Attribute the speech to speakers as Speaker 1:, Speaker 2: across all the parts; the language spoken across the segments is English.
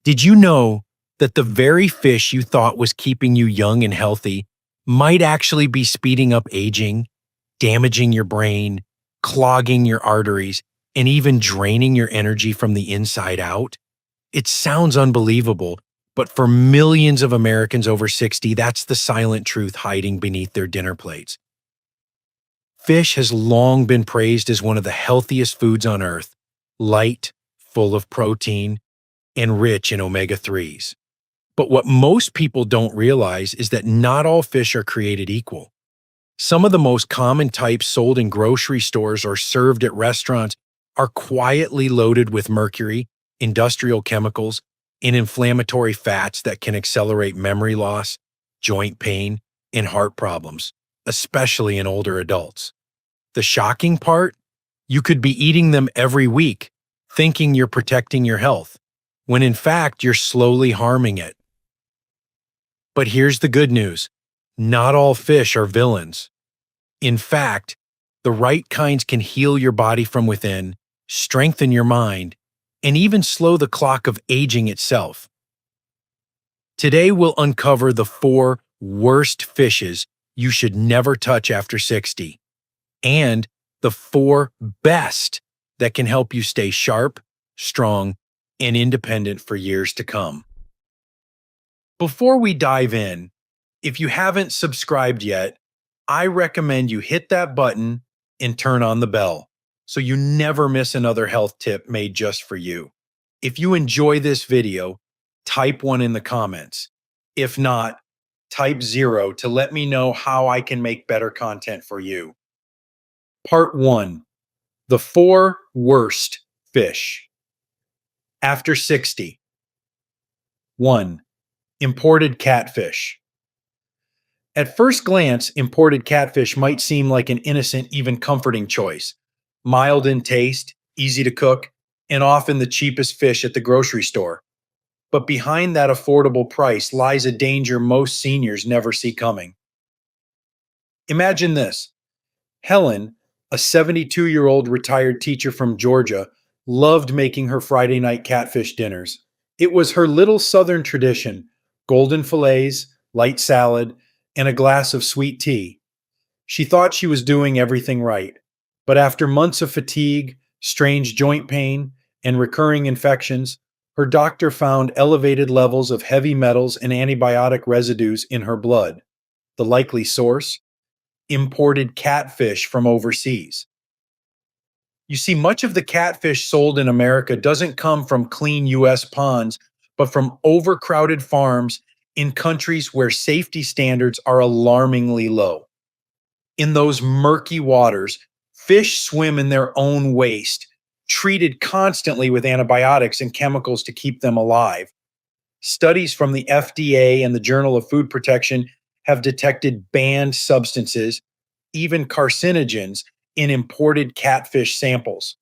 Speaker 1: Did you know that the very fish you thought was keeping you young and healthy might actually be speeding up aging, damaging your brain, clogging your arteries, and even draining your energy from the inside out? It sounds unbelievable, but for millions of Americans over 60, that's the silent truth hiding beneath their dinner plates. Fish has long been praised as one of the healthiest foods on earth, light, full of protein, and rich in omega 3s. But what most people don't realize is that not all fish are created equal. Some of the most common types sold in grocery stores or served at restaurants are quietly loaded with mercury, industrial chemicals, and inflammatory fats that can accelerate memory loss, joint pain, and heart problems, especially in older adults. The shocking part? You could be eating them every week, thinking you're protecting your health, when in fact you're slowly harming it. But here's the good news. Not all fish are villains. In fact, the right kinds can heal your body from within, strengthen your mind, and even slow the clock of aging itself. Today we'll uncover the 4 worst fishes you should never touch after 60, and the 4 best that can help you stay sharp, strong, and independent for years to come. Before we dive in, if you haven't subscribed yet, I recommend you hit that button and turn on the bell so you never miss another health tip made just for you. If you enjoy this video, type 1 in the comments. If not, type 0 to let me know how I can make better content for you. Part 1. The 4 worst fish. After 60. 1. Imported catfish. At first glance, imported catfish might seem like an innocent, even comforting choice. Mild in taste, easy to cook, and often the cheapest fish at the grocery store. But behind that affordable price lies a danger most seniors never see coming. Imagine this. Helen, a 72-year-old retired teacher from Georgia, loved making her Friday night catfish dinners. It was her little Southern tradition: golden fillets, light salad, and a glass of sweet tea. She thought she was doing everything right, but after months of fatigue, strange joint pain, and recurring infections, her doctor found elevated levels of heavy metals and antibiotic residues in her blood. The likely source? Imported catfish from overseas. You see, much of the catfish sold in America doesn't come from clean U.S. ponds, but from overcrowded farms in countries where safety standards are alarmingly low. In those murky waters, fish swim in their own waste, treated constantly with antibiotics and chemicals to keep them alive. Studies from the FDA and the Journal of Food Protection have detected banned substances, even carcinogens, in imported catfish samples.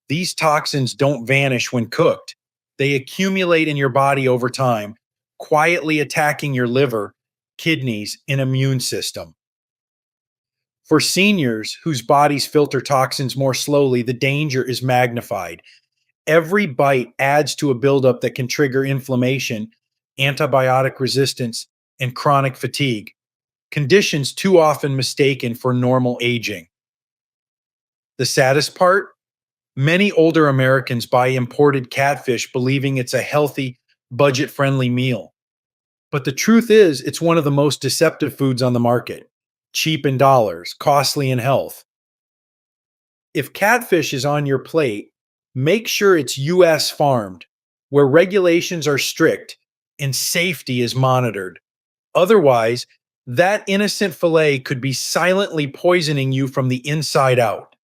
Speaker 1: These toxins don't vanish when cooked. They accumulate in your body over time, quietly attacking your liver, kidneys, and immune system. For seniors whose bodies filter toxins more slowly, the danger is magnified. Every bite adds to a buildup that can trigger inflammation, antibiotic resistance, and chronic fatigue, conditions too often mistaken for normal aging. The saddest part? Many older Americans buy imported catfish believing it's a healthy, budget-friendly meal. But the truth is, it's one of the most deceptive foods on the market. Cheap in dollars, costly in health. If catfish is on your plate, make sure it's U.S. farmed, where regulations are strict and safety is monitored. Otherwise, that innocent fillet could be silently poisoning you from the inside out.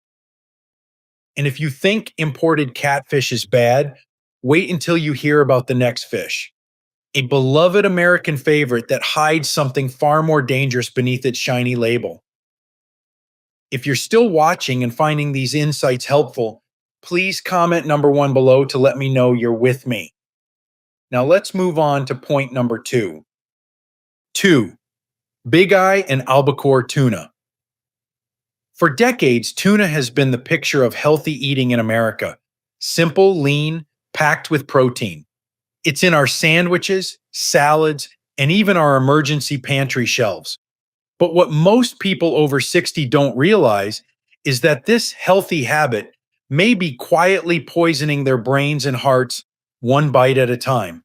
Speaker 1: And if you think imported catfish is bad, wait until you hear about the next fish. A beloved American favorite that hides something far more dangerous beneath its shiny label. If you're still watching and finding these insights helpful, please comment number 1 below to let me know you're with me. Now let's move on to point number 2. 2. Big Eye and albacore tuna. For decades, tuna has been the picture of healthy eating in America. Simple, lean, packed with protein. It's in our sandwiches, salads, and even our emergency pantry shelves. But what most people over 60 don't realize is that this healthy habit may be quietly poisoning their brains and hearts one bite at a time.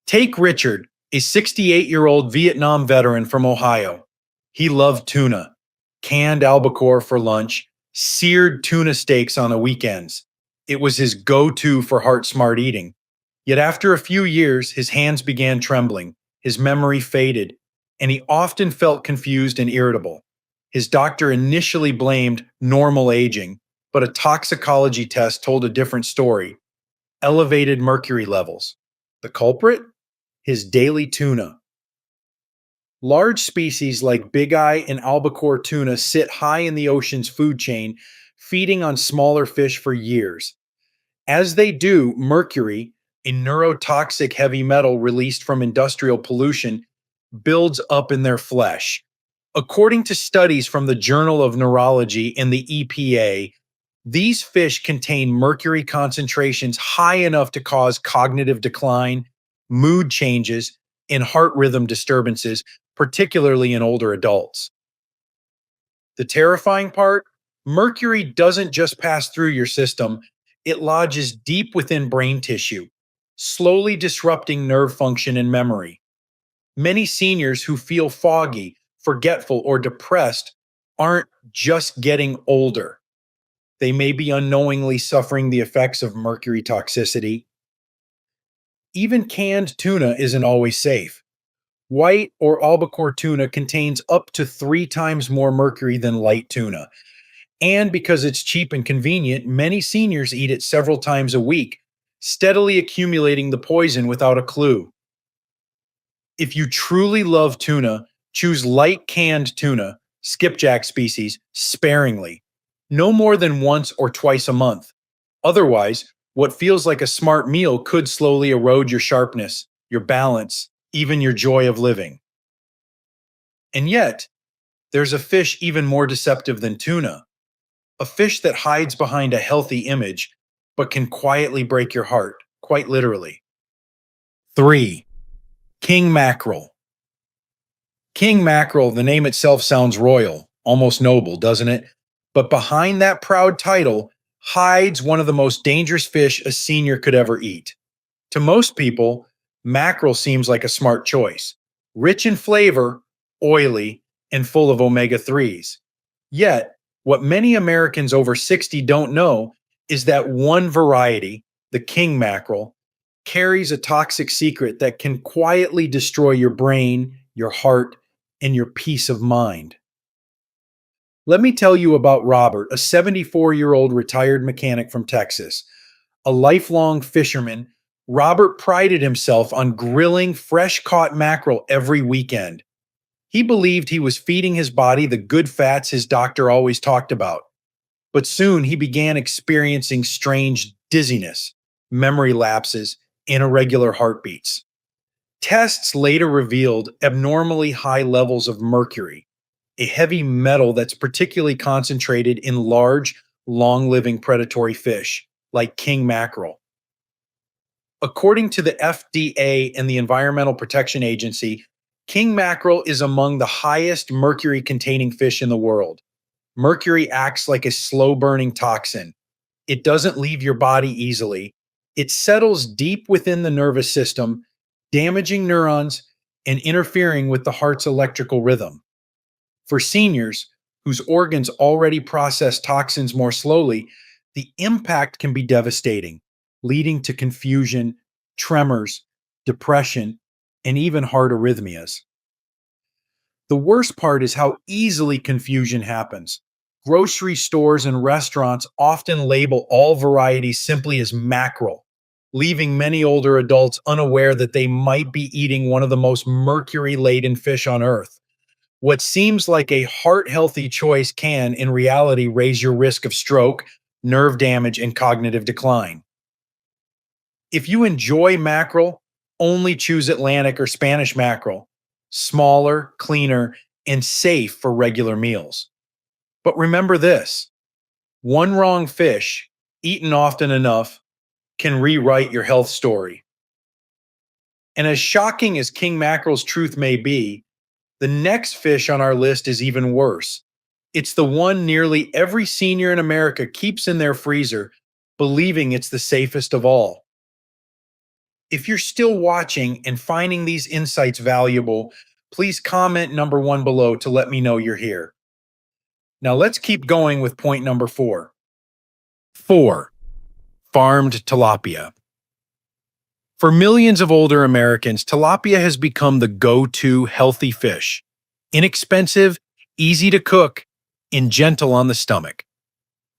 Speaker 1: Take Richard, a 68-year-old Vietnam veteran from Ohio. He loved tuna, canned albacore for lunch, seared tuna steaks on the weekends. It was his go to for heart smart eating. Yet after a few years, his hands began trembling, his memory faded, and he often felt confused and irritable. His doctor initially blamed normal aging, but a toxicology test told a different story: elevated mercury levels. The culprit? His daily tuna. Large species like big eye and albacore tuna sit high in the ocean's food chain, feeding on smaller fish for years. As they do, mercury, a neurotoxic heavy metal released from industrial pollution, builds up in their flesh. According to studies from the Journal of Neurology and the EPA, these fish contain mercury concentrations high enough to cause cognitive decline, mood changes, and heart rhythm disturbances, particularly in older adults. The terrifying part: mercury doesn't just pass through your system, it lodges deep within brain tissue, slowly disrupting nerve function and memory. Many seniors who feel foggy, forgetful, or depressed aren't just getting older. They may be unknowingly suffering the effects of mercury toxicity. Even canned tuna isn't always safe. White or albacore tuna contains up to 3 times more mercury than light tuna. And because it's cheap and convenient, many seniors eat it several times a week, steadily accumulating the poison without a clue. If you truly love tuna, choose light canned tuna, skipjack species, sparingly. No more than once or twice a month. Otherwise, what feels like a smart meal could slowly erode your sharpness, your balance, even your joy of living. And yet, there's a fish even more deceptive than tuna, a fish that hides behind a healthy image, but can quietly break your heart, quite literally. 3. King mackerel. King mackerel, the name itself sounds royal, almost noble, doesn't it? But behind that proud title hides one of the most dangerous fish a senior could ever eat. To most people, mackerel seems like a smart choice: rich in flavor, oily, and full of omega 3s. Yet, what many Americans over 60 don't know is that one variety, the king mackerel, carries a toxic secret that can quietly destroy your brain, your heart, and your peace of mind. Let me tell you about Robert, a 74-year-old retired mechanic from Texas. A lifelong fisherman, Robert prided himself on grilling fresh caught mackerel every weekend. He believed he was feeding his body the good fats his doctor always talked about. But soon he began experiencing strange dizziness, memory lapses, and irregular heartbeats. Tests later revealed abnormally high levels of mercury, a heavy metal that's particularly concentrated in large, long living predatory fish like king mackerel. According to the FDA and the Environmental Protection Agency, king mackerel is among the highest mercury containing fish in the world. Mercury acts like a slow burning toxin. It doesn't leave your body easily. It settles deep within the nervous system, damaging neurons and interfering with the heart's electrical rhythm. For seniors, whose organs already process toxins more slowly, the impact can be devastating, leading to confusion, tremors, depression, and even heart arrhythmias. The worst part is how easily confusion happens. Grocery stores and restaurants often label all varieties simply as mackerel, leaving many older adults unaware that they might be eating one of the most mercury laden fish on earth. What seems like a heart healthy choice can, in reality, raise your risk of stroke, nerve damage, and cognitive decline. If you enjoy mackerel, only choose Atlantic or Spanish mackerel, smaller, cleaner, and safe for regular meals. But remember this: one wrong fish, eaten often enough, can rewrite your health story. And as shocking as king mackerel's truth may be, the next fish on our list is even worse. It's the one nearly every senior in America keeps in their freezer, believing it's the safest of all. If you're still watching and finding these insights valuable, please comment number one below to let me know you're here. Now let's keep going with point number 4. 4. Farmed tilapia. For millions of older Americans, tilapia has become the go-to healthy fish. Inexpensive, easy to cook, and gentle on the stomach.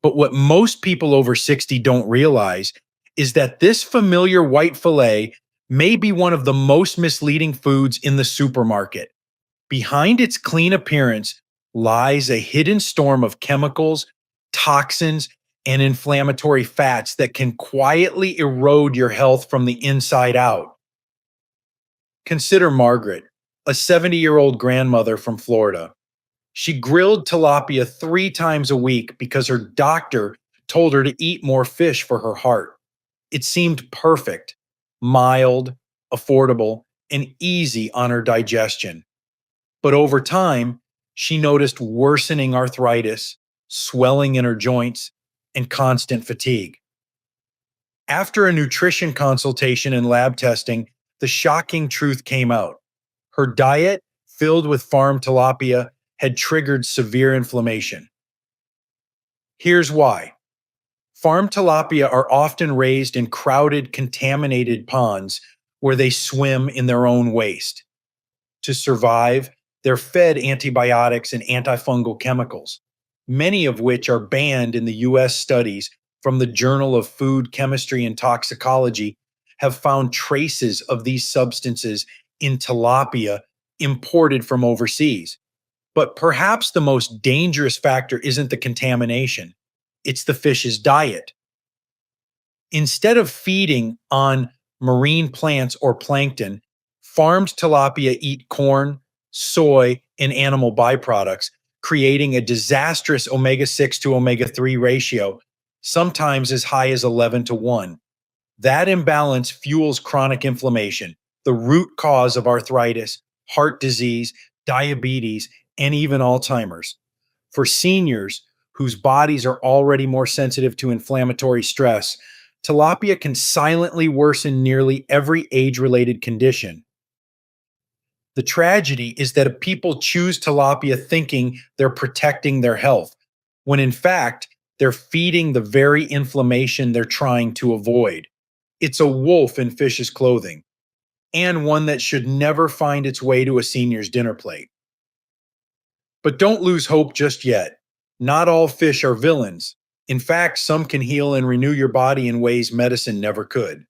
Speaker 1: But what most people over 60 don't realize is that this familiar white fillet may be one of the most misleading foods in the supermarket. Behind its clean appearance lies a hidden storm of chemicals, toxins, and inflammatory fats that can quietly erode your health from the inside out. Consider Margaret, a 70-year-old grandmother from Florida. She grilled tilapia 3 times a week because her doctor told her to eat more fish for her heart. It seemed perfect, mild, affordable, and easy on her digestion. But over time, she noticed worsening arthritis, swelling in her joints, and constant fatigue. After a nutrition consultation and lab testing, the shocking truth came out. Her diet, filled with farmed tilapia, had triggered severe inflammation. Here's why. Farmed tilapia are often raised in crowded, contaminated ponds where they swim in their own waste. To survive, they're fed antibiotics and antifungal chemicals, many of which are banned in the US. Studies from the Journal of Food Chemistry and Toxicology have found traces of these substances in tilapia imported from overseas. But perhaps the most dangerous factor isn't the contamination, it's the fish's diet. Instead of feeding on marine plants or plankton, farmed tilapia eat corn, soy, and animal byproducts, creating a disastrous omega-6 to omega-3 ratio, sometimes as high as 11-to-1. That imbalance fuels chronic inflammation, the root cause of arthritis, heart disease, diabetes, and even Alzheimer's. For seniors whose bodies are already more sensitive to inflammatory stress, tilapia can silently worsen nearly every age-related condition. The tragedy is that people choose tilapia thinking they're protecting their health, when in fact, they're feeding the very inflammation they're trying to avoid. It's a wolf in fish's clothing, and one that should never find its way to a senior's dinner plate. But don't lose hope just yet. Not all fish are villains. In fact, some can heal and renew your body in ways medicine never could.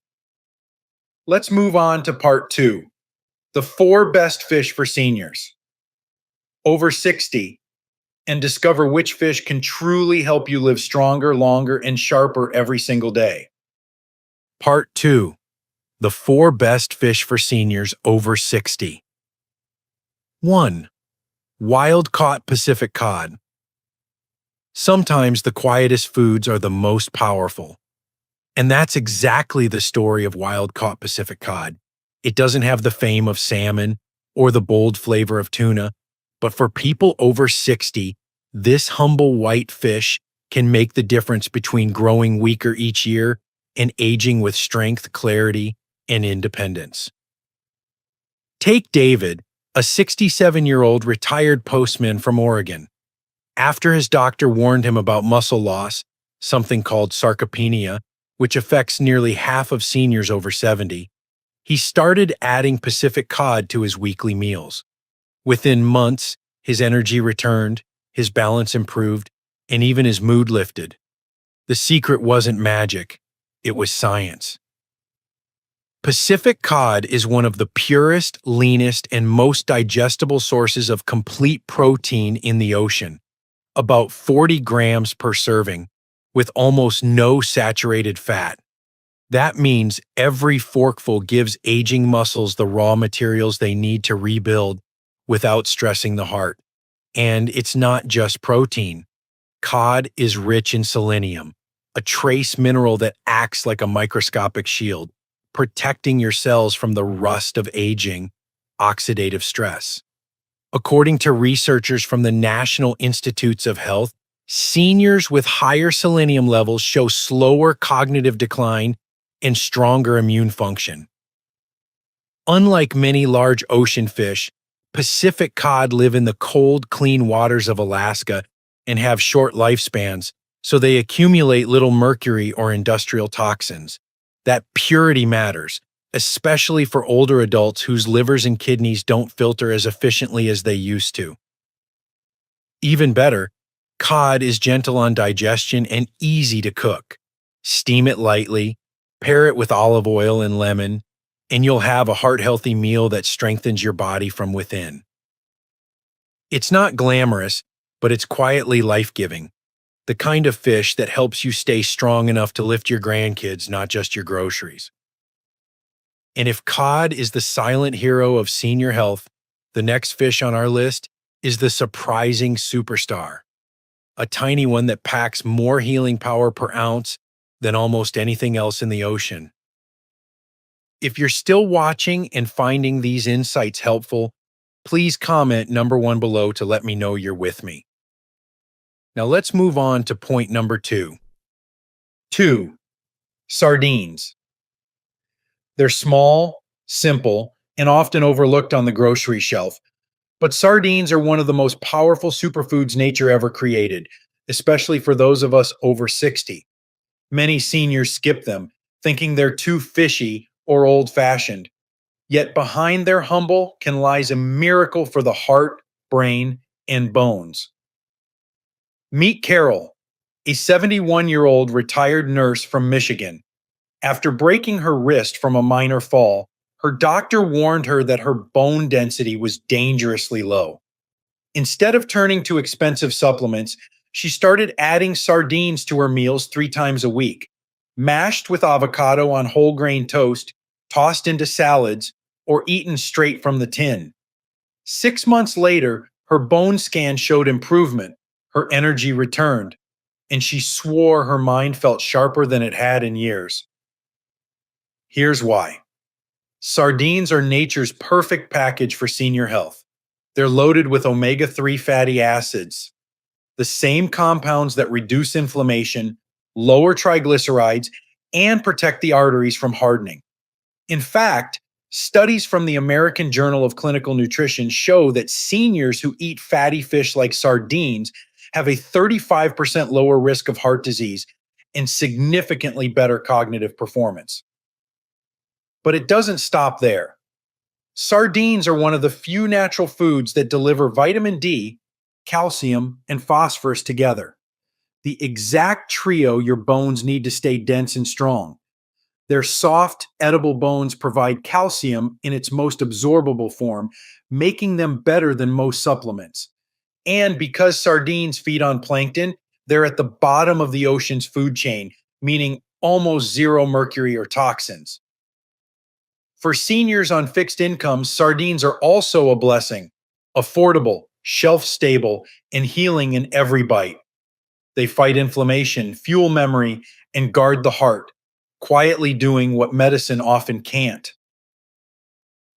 Speaker 1: Let's move on to part 2. The 4 best fish for seniors over 60, and discover which fish can truly help you live stronger, longer, and sharper every single day. Part 2. The 4 best fish for seniors over 60. 1. Wild-caught Pacific cod. Sometimes the quietest foods are the most powerful. And that's exactly the story of wild-caught Pacific cod. It doesn't have the fame of salmon or the bold flavor of tuna, but for people over 60, this humble white fish can make the difference between growing weaker each year and aging with strength, clarity, and independence. Take David, a 67-year-old retired postman from Oregon. After his doctor warned him about muscle loss, something called sarcopenia, which affects nearly half of seniors over 70, he started adding Pacific cod to his weekly meals. Within months, his energy returned, his balance improved, and even his mood lifted. The secret wasn't magic, it was science. Pacific cod is one of the purest, leanest, and most digestible sources of complete protein in the ocean, about 40 grams per serving, with almost no saturated fat. That means every forkful gives aging muscles the raw materials they need to rebuild without stressing the heart. And it's not just protein. Cod is rich in selenium, a trace mineral that acts like a microscopic shield, protecting your cells from the rust of aging, oxidative stress. According to researchers from the National Institutes of Health, seniors with higher selenium levels show slower cognitive decline and stronger immune function. Unlike many large ocean fish, Pacific cod live in the cold, clean waters of Alaska and have short lifespans, so they accumulate little mercury or industrial toxins. That purity matters, especially for older adults whose livers and kidneys don't filter as efficiently as they used to. Even better, cod is gentle on digestion and easy to cook. Steam it lightly, pair it with olive oil and lemon, and you'll have a heart-healthy meal that strengthens your body from within. It's not glamorous, but it's quietly life-giving. The kind of fish that helps you stay strong enough to lift your grandkids, not just your groceries. And if cod is the silent hero of senior health, the next fish on our list is the surprising superstar, a tiny one that packs more healing power per ounce than almost anything else in the ocean. If you're still watching and finding these insights helpful, please comment number 1 below to let me know you're with me. Now let's move on to point number 2. 2. Sardines. They're small, simple, and often overlooked on the grocery shelf. But sardines are one of the most powerful superfoods nature ever created, especially for those of us over 60. Many seniors skip them, thinking they're too fishy or old-fashioned. Yet behind their humble can lies a miracle for the heart, brain, and bones. Meet Carol, a 71-year-old retired nurse from Michigan. After breaking her wrist from a minor fall, her doctor warned her that her bone density was dangerously low. Instead of turning to expensive supplements, she started adding sardines to her meals 3 times a week, mashed with avocado on whole grain toast, tossed into salads, or eaten straight from the tin. 6 months later, her bone scan showed improvement, her energy returned, and she swore her mind felt sharper than it had in years. Here's why. Sardines are nature's perfect package for senior health. They're loaded with omega-3 fatty acids, the same compounds that reduce inflammation, lower triglycerides, and protect the arteries from hardening. In fact, studies from the American Journal of Clinical Nutrition show that seniors who eat fatty fish like sardines have a 35% lower risk of heart disease and significantly better cognitive performance. But it doesn't stop there. Sardines are one of the few natural foods that deliver vitamin D, calcium, and phosphorus together, the exact trio your bones need to stay dense and strong. Their soft, edible bones provide calcium in its most absorbable form, making them better than most supplements. And because sardines feed on plankton, they're at the bottom of the ocean's food chain, meaning almost zero mercury or toxins. For seniors on fixed incomes, sardines are also a blessing, affordable, shelf-stable, and healing in every bite. They fight inflammation, fuel memory, and guard the heart, quietly doing what medicine often can't.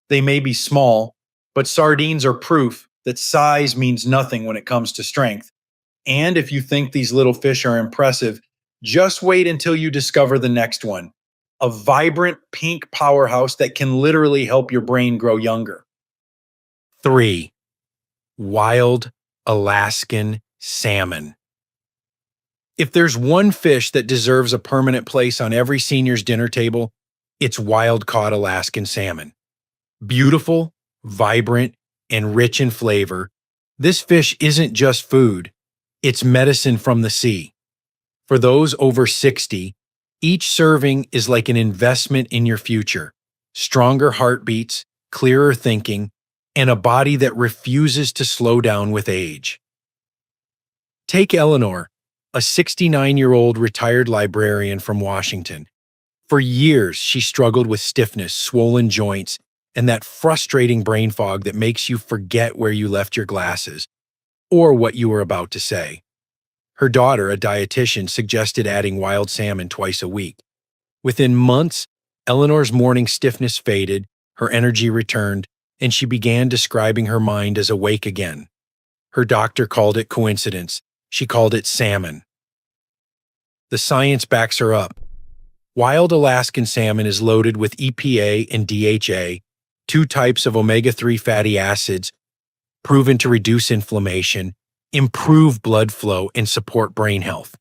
Speaker 1: They may be small, but sardines are proof that size means nothing when it comes to strength. And if you think these little fish are impressive, just wait until you discover the next one, a vibrant pink powerhouse that can literally help your brain grow younger. 3. Wild Alaskan salmon. If there's one fish that deserves a permanent place on every senior's dinner table, it's wild-caught Alaskan salmon. Beautiful, vibrant, and rich in flavor, this fish isn't just food, it's medicine from the sea. For those over 60, each serving is like an investment in your future. Stronger heartbeats, clearer thinking, and a body that refuses to slow down with age. Take Eleanor, a 69-year-old retired librarian from Washington. For years, she struggled with stiffness, swollen joints, and that frustrating brain fog that makes you forget where you left your glasses or what you were about to say. Her daughter, a dietitian, suggested adding wild salmon twice a week. Within months, Eleanor's morning stiffness faded, her energy returned, and she began describing her mind as awake again. Her doctor called it coincidence. She called it salmon. The science backs her up. Wild Alaskan salmon is loaded with EPA and DHA, two types of omega-3 fatty acids proven to reduce inflammation, improve blood flow, and support brain health.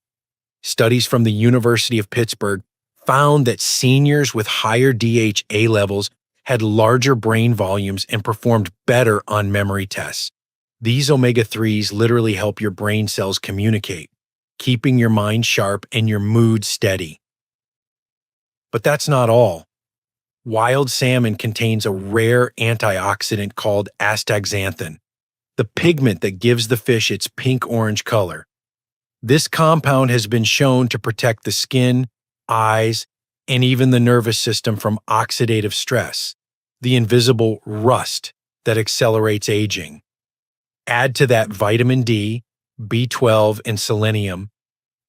Speaker 1: Studies from the University of Pittsburgh found that seniors with higher DHA levels had larger brain volumes and performed better on memory tests. These omega-3s literally help your brain cells communicate, keeping your mind sharp and your mood steady. But that's not all. Wild salmon contains a rare antioxidant called astaxanthin, the pigment that gives the fish its pink-orange color. This compound has been shown to protect the skin, eyes, and even the nervous system from oxidative stress, the invisible rust that accelerates aging. Add to that vitamin D, B12, and selenium,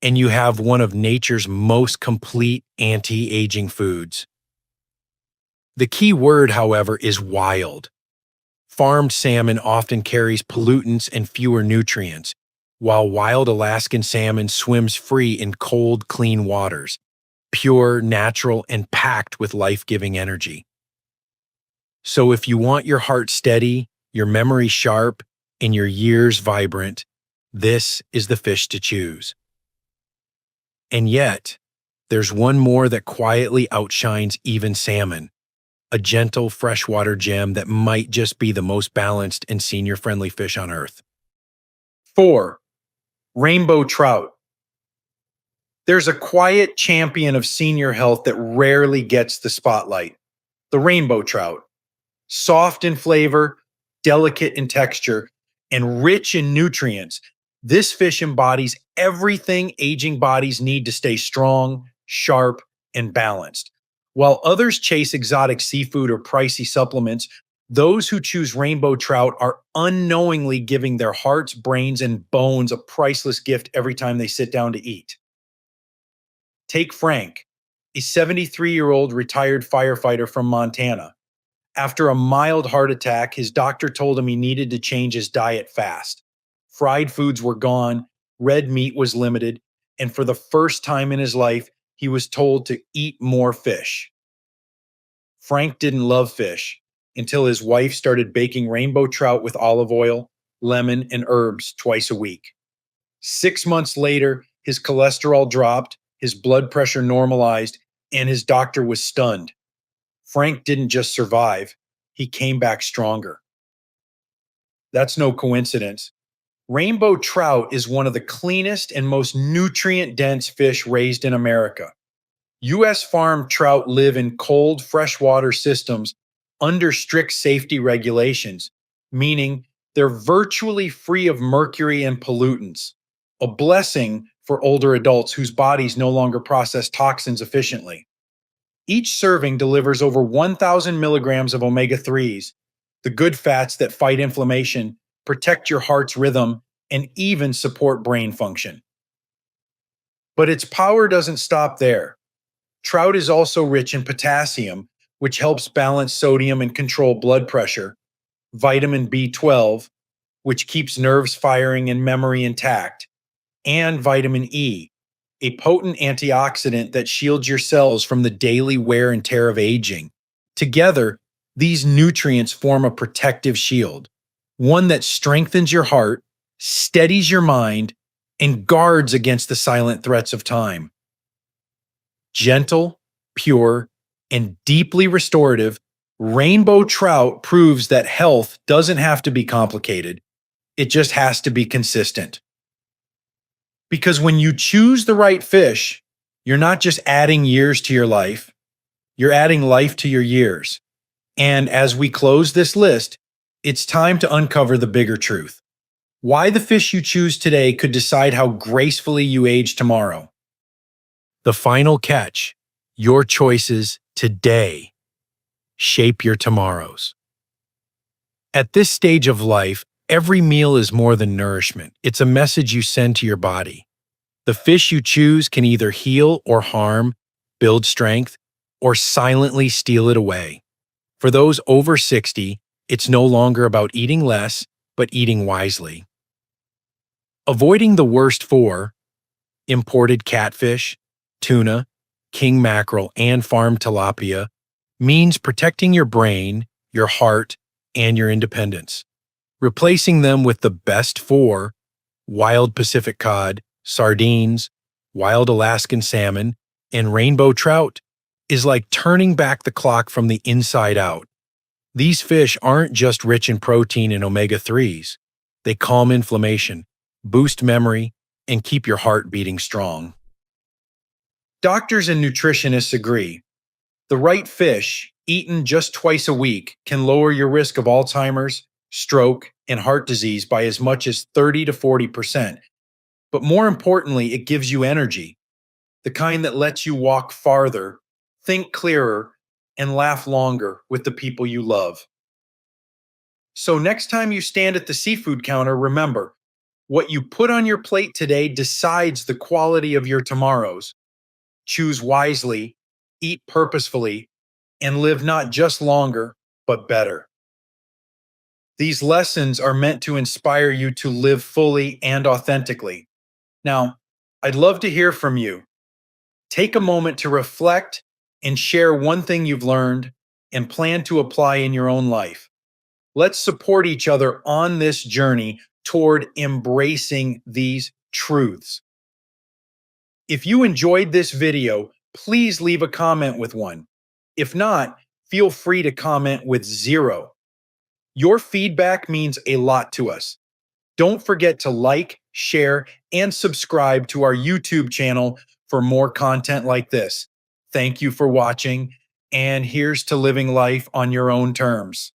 Speaker 1: and you have one of nature's most complete anti-aging foods. The key word, however, is wild. Farmed salmon often carries pollutants and fewer nutrients, while wild Alaskan salmon swims free in cold, clean waters, pure, natural, and packed with life-giving energy. So if you want your heart steady, your memory sharp, and your years vibrant, this is the fish to choose. And yet, there's one more that quietly outshines even salmon, a gentle freshwater gem that might just be the most balanced and senior-friendly fish on Earth. 4. Rainbow trout. There's a quiet champion of senior health that rarely gets the spotlight, the rainbow trout. Soft in flavor, delicate in texture, and rich in nutrients, this fish embodies everything aging bodies need to stay strong, sharp, and balanced. While others chase exotic seafood or pricey supplements, those who choose rainbow trout are unknowingly giving their hearts, brains, and bones a priceless gift every time they sit down to eat. Take Frank, a 73-year-old retired firefighter from Montana. After a mild heart attack, his doctor told him he needed to change his diet fast. Fried foods were gone, red meat was limited, and for the first time in his life, he was told to eat more fish. Frank didn't love fish until his wife started baking rainbow trout with olive oil, lemon, and herbs twice a week. 6 months later, his cholesterol dropped, his blood pressure normalized, and his doctor was stunned. Frank didn't just survive, he came back stronger. That's no coincidence. Rainbow trout is one of the cleanest and most nutrient-dense fish raised in America. U.S. farmed trout live in cold, freshwater systems under strict safety regulations, meaning they're virtually free of mercury and pollutants, a blessing for older adults whose bodies no longer process toxins efficiently. Each serving delivers over 1,000 milligrams of omega-3s, the good fats that fight inflammation, protect your heart's rhythm, and even support brain function. But its power doesn't stop there. Trout is also rich in potassium, which helps balance sodium and control blood pressure, vitamin B12, which keeps nerves firing and memory intact, and vitamin E, a potent antioxidant that shields your cells from the daily wear and tear of aging. Together, these nutrients form a protective shield, one that strengthens your heart, steadies your mind, and guards against the silent threats of time. Gentle, pure, and deeply restorative, rainbow trout proves that health doesn't have to be complicated. It just has to be consistent. Because when you choose the right fish, you're not just adding years to your life, you're adding life to your years. And as we close this list, it's time to uncover the bigger truth. Why the fish you choose today could decide how gracefully you age tomorrow. The final catch: your choices today shape your tomorrows. At this stage of life, every meal is more than nourishment. It's a message you send to your body. The fish you choose can either heal or harm, build strength, or silently steal it away. For those over 60, it's no longer about eating less, but eating wisely. Avoiding the worst four, imported catfish, tuna, king mackerel, and farm tilapia, means protecting your brain, your heart, and your independence. Replacing them with the best four, wild Pacific cod, sardines, wild Alaskan salmon, and rainbow trout, is like turning back the clock from the inside out. These fish aren't just rich in protein and omega-3s. They calm inflammation, boost memory, and keep your heart beating strong. Doctors and nutritionists agree. The right fish, eaten just twice a week, can lower your risk of Alzheimer's, stroke, and heart disease by as much as 30 to 40%. But more importantly, it gives you energy, the kind that lets you walk farther, think clearer, and laugh longer with the people you love. So next time you stand at the seafood counter, remember, what you put on your plate today decides the quality of your tomorrows. Choose wisely, eat purposefully, and live not just longer, but better. These lessons are meant to inspire you to live fully and authentically. Now, I'd love to hear from you. Take a moment to reflect and share one thing you've learned and plan to apply in your own life. Let's support each other on this journey toward embracing these truths. If you enjoyed this video, please leave a comment with one. If not, feel free to comment with 0. Your feedback means a lot to us. Don't forget to like, share, and subscribe to our YouTube channel for more content like this. Thank you for watching, and here's to living life on your own terms.